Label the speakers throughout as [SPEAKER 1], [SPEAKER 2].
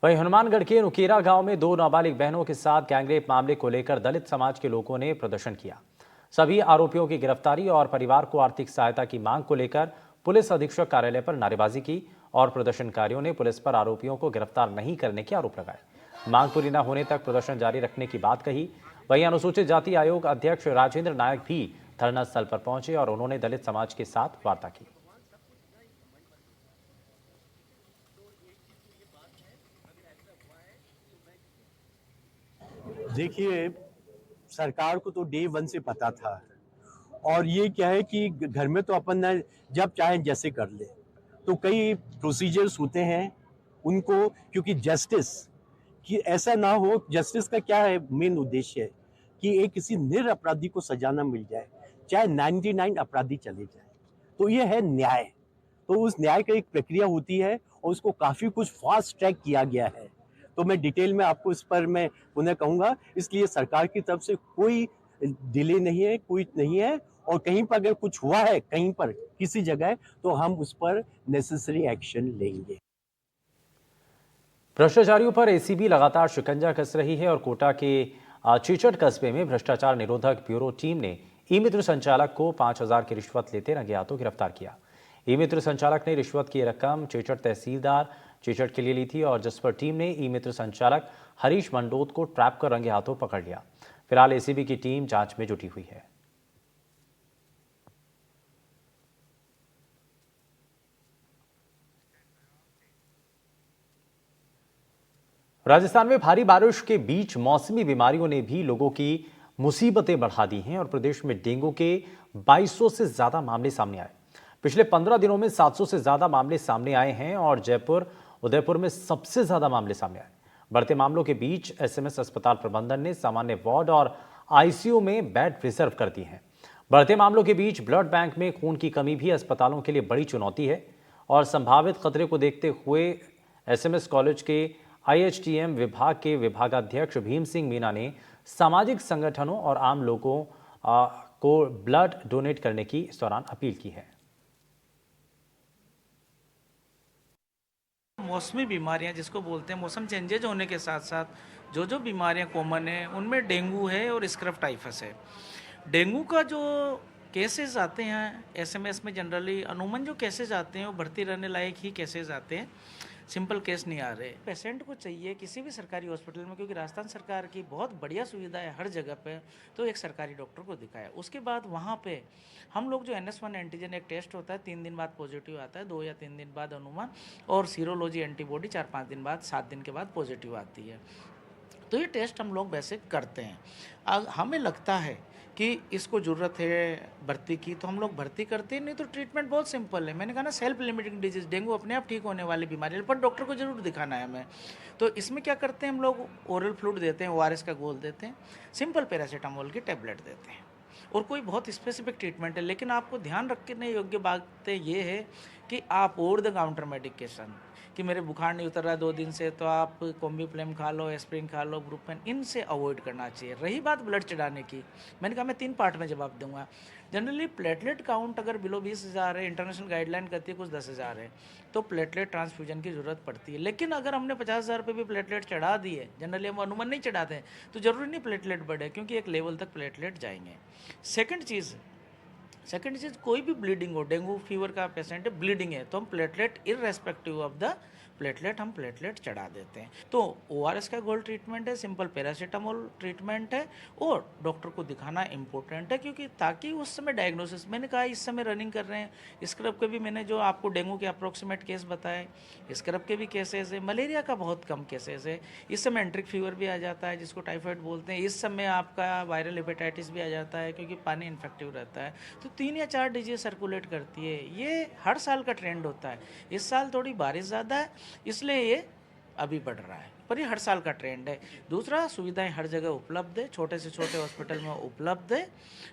[SPEAKER 1] वहीं हनुमानगढ़ के नुकेरा गांव में दो नाबालिग बहनों के साथ गैंगरेप मामले को लेकर दलित समाज के लोगों ने प्रदर्शन किया। सभी आरोपियों की गिरफ्तारी और परिवार को आर्थिक सहायता की मांग को लेकर पुलिस अधीक्षक कार्यालय पर नारेबाजी की और प्रदर्शनकारियों ने पुलिस पर आरोपियों को गिरफ्तार नहीं करने के आरोप लगाए। मांग पूरी न होने तक प्रदर्शन जारी रखने की बात कही। वहीं अनुसूचित जाति आयोग अध्यक्ष राजेंद्र नायक भी धरना स्थल पर पहुंचे और उन्होंने दलित समाज के साथ वार्ता की।
[SPEAKER 2] देखिए, सरकार को तो डे वन से पता था। और ये क्या है कि घर में तो अपन न जब चाहे जैसे कर ले, तो कई प्रोसीजर्स होते हैं उनको, क्योंकि जस्टिस कि ऐसा ना हो। जस्टिस का क्या है मेन उद्देश्य है कि एक किसी निरपराधी को सजा ना मिल जाए, चाहे 99 अपराधी चले जाए। तो ये है न्याय। तो उस न्याय का एक प्रक्रिया होती है और उसको काफी कुछ फास्ट ट्रैक किया गया है। तो मैं डिटेल में आपको इस पर मैं पुनः कहूंगा। इसलिए सरकार की तरफ से कोई डिले नहीं है, कोई नहीं है। और कहीं पर अगर कुछ हुआ है कहीं पर किसी जगह, तो हम उस पर नेसेसरी एक्शन लेंगे।
[SPEAKER 1] भ्रष्टाचारियों पर एसीबी लगातार शिकंजा कस रही है और कोटा के चीचट कस्बे में भ्रष्टाचार निरोधक ब्यूरो टीम ने ई मित्र संचालक को 5,000 की रिश्वत लेते रंगे हाथों गिरफ्तार किया। ई मित्र संचालक ने रिश्वत की रकम चीचट तहसीलदार चीचट के लिए ली थी और जिस पर टीम ने ई मित्र संचालक हरीश मंडोत को ट्रैप कर रंगे हाथों पकड़ लिया। फिलहाल एसीबी की टीम जांच में जुटी हुई है। राजस्थान में भारी बारिश के बीच मौसमी बीमारियों ने भी लोगों की मुसीबतें बढ़ा दी हैं और प्रदेश में डेंगू के 2200 से ज्यादा मामले सामने आए। पिछले 15 दिनों में 700 से ज्यादा मामले सामने आए हैं और जयपुर उदयपुर में सबसे ज्यादा मामले सामने आए। बढ़ते मामलों के बीच एसएमएस अस्पताल प्रबंधन ने सामान्य वार्ड और आईसीयू में बेड रिजर्व कर दिए हैं। बढ़ते मामलों के बीच ब्लड बैंक में खून की कमी भी अस्पतालों के लिए बड़ी चुनौती है और संभावित खतरे को देखते हुए एसएमएस कॉलेज के आईएचटीएम विभाग के विभागाध्यक्ष भीम सिंह मीना ने सामाजिक संगठनों और आम लोगों को ब्लड डोनेट करने की इस दौरान अपील की है।
[SPEAKER 3] मौसमी बीमारियां जिसको बोलते हैं, मौसम चेंजेज होने के साथ साथ जो बीमारियां कॉमन है उनमें डेंगू है और स्क्रब टाइफस है। डेंगू का जो केसेस आते हैं एसएमएस में जनरली अनुमान जो केसेस आते हैं वो भर्ती रहने लायक ही केसेस आते हैं, सिंपल केस नहीं आ रहे। पेशेंट को चाहिए किसी भी सरकारी हॉस्पिटल में, क्योंकि राजस्थान सरकार की बहुत बढ़िया सुविधा है हर जगह पे, तो एक सरकारी डॉक्टर को दिखाया। उसके बाद वहाँ पे हम लोग जो NS1 एंटीजन एक टेस्ट होता है 3 दिन बाद पॉजिटिव आता है, 2 या 3 दिन बाद अनुमान, और सीरोलॉजी एंटीबॉडी 4-5 दिन बाद 7 दिन के बाद पॉजिटिव आती है। तो ये टेस्ट हम लोग वैसे करते हैं। हमें लगता है कि इसको ज़रूरत है भर्ती की तो हम लोग भर्ती करते हैं, नहीं तो ट्रीटमेंट बहुत सिंपल है। मैंने कहा ना, सेल्फ लिमिटिंग डिजीज, डेंगू अपने आप ठीक होने वाली बीमारी है, पर डॉक्टर को जरूर दिखाना है हमें। तो इसमें क्या करते हैं हम लोग, ओरल फ्लूइड देते हैं, ORS का घोल देते हैं, सिंपल पैरासीटामोल की टैबलेट देते हैं, और कोई बहुत स्पेसिफिक ट्रीटमेंट है। लेकिन आपको ध्यान रखने योग्य बातें ये है कि आप ओवर द काउंटर मेडिकेशन, कि मेरे बुखार नहीं उतर रहा 2 दिन से, तो आप कॉम्बीप्लेम खा लो, एस्प्रिन खा लो, ब्रुफेन, इनसे अवॉइड करना चाहिए। रही बात ब्लड चढ़ाने की, मैंने कहा मैं 3 पार्ट में जवाब दूंगा। जनरली प्लेटलेट काउंट अगर बिलो 20,000 है, इंटरनेशनल गाइडलाइन कहती है कुछ 10,000 है, तो प्लेटलेट ट्रांसफ्यूजन की ज़रूरत पड़ती है। लेकिन अगर हमने 50,000 पे भी प्लेटलेट चढ़ा दिए, जनरली हम अनुमान नहीं चढ़ाते हैं, तो ज़रूरी नहीं प्लेटलेट बढ़े, क्योंकि एक लेवल तक प्लेटलेट जाएंगे। सेकेंड चीज़, कोई भी ब्लीडिंग हो, डेंगू फीवर का पेशेंट है, ब्लीडिंग है, तो हम platelet irrespective of the platelet हम प्लेटलेट चढ़ा देते हैं। तो ORS का गोल्ड ट्रीटमेंट है, सिंपल पैरासीटामोल ट्रीटमेंट है, और डॉक्टर को दिखाना इंपॉर्टेंट है, क्योंकि ताकि उस समय डायग्नोसिस, मैंने कहा इस समय रनिंग कर रहे हैं स्क्रब के भी, मैंने जो आपको डेंगू के अप्रोक्सीमेट केस बताए, स्क्रब के भी केसेस है, मलेरिया का बहुत कम केसेस है, इस समय एंट्रिक फीवर भी आ जाता है जिसको टाइफाइड बोलते हैं, इस समय आपका वायरल हेपेटाइटिस भी आ जाता है क्योंकि पानी इन्फेक्टिव रहता है। तो 3 या 4 डिजीज सर्कुलेट करती है, ये हर साल का ट्रेंड होता है। इस साल थोड़ी बारिश ज़्यादा है इसलिए ये अभी बढ़ रहा है, पर ये हर साल का ट्रेंड है। दूसरा, सुविधाएं हर जगह उपलब्ध है, छोटे से छोटे हॉस्पिटल में उपलब्ध है,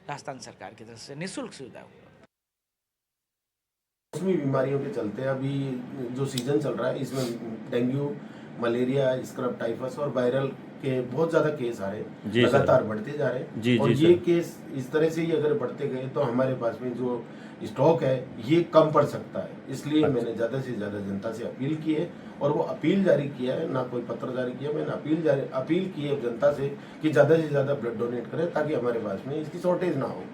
[SPEAKER 3] राजस्थान सरकार की तरफ से निःशुल्क सुविधा उपलब्ध।
[SPEAKER 4] मौसमी बीमारियों के चलते अभी जो सीजन चल रहा है इसमें डेंगू, मलेरिया, स्क्रब टाइफस और वायरल के बहुत ज़्यादा केस आ रहे हैं,
[SPEAKER 5] जी सर।
[SPEAKER 4] लगातार बढ़ते जा रहे हैं।
[SPEAKER 5] जी,
[SPEAKER 4] और
[SPEAKER 5] जी
[SPEAKER 4] ये
[SPEAKER 5] सर।
[SPEAKER 4] केस इस तरह से ही अगर बढ़ते गए तो हमारे पास में जो स्टॉक है ये कम पड़ सकता है। इसलिए
[SPEAKER 5] अच्छा।
[SPEAKER 4] मैंने ज़्यादा से ज़्यादा जनता से अपील की है, और वो अपील जारी किया है, ना कोई पत्र जारी किया, मैंने अपील की है जनता से कि ज़्यादा से ज़्यादा ब्लड डोनेट करें ताकि हमारे पास में इसकी शॉर्टेज ना हो।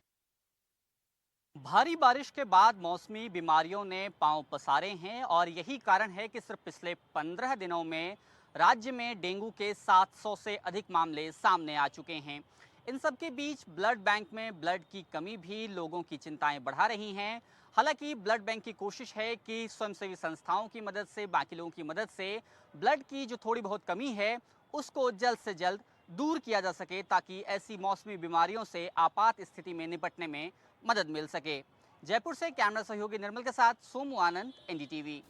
[SPEAKER 6] भारी बारिश के बाद मौसमी बीमारियों ने पांव पसारे हैं और यही कारण है कि सिर्फ पिछले 15 दिनों में राज्य में डेंगू के 700 से अधिक मामले सामने आ चुके हैं। इन सब के बीच ब्लड बैंक में ब्लड की कमी भी लोगों की चिंताएं बढ़ा रही हैं। हालांकि ब्लड बैंक की कोशिश है कि स्वयंसेवी संस्थाओं की मदद से, बाकी लोगों की मदद से ब्लड की जो थोड़ी बहुत कमी है उसको जल्द से जल्द दूर किया जा सके, ताकि ऐसी मौसमी बीमारियों से आपात स्थिति में निपटने में मदद मिल सके। जयपुर से कैमरा सहयोगी निर्मल के साथ सोमू आनंद, एनडीटीवी।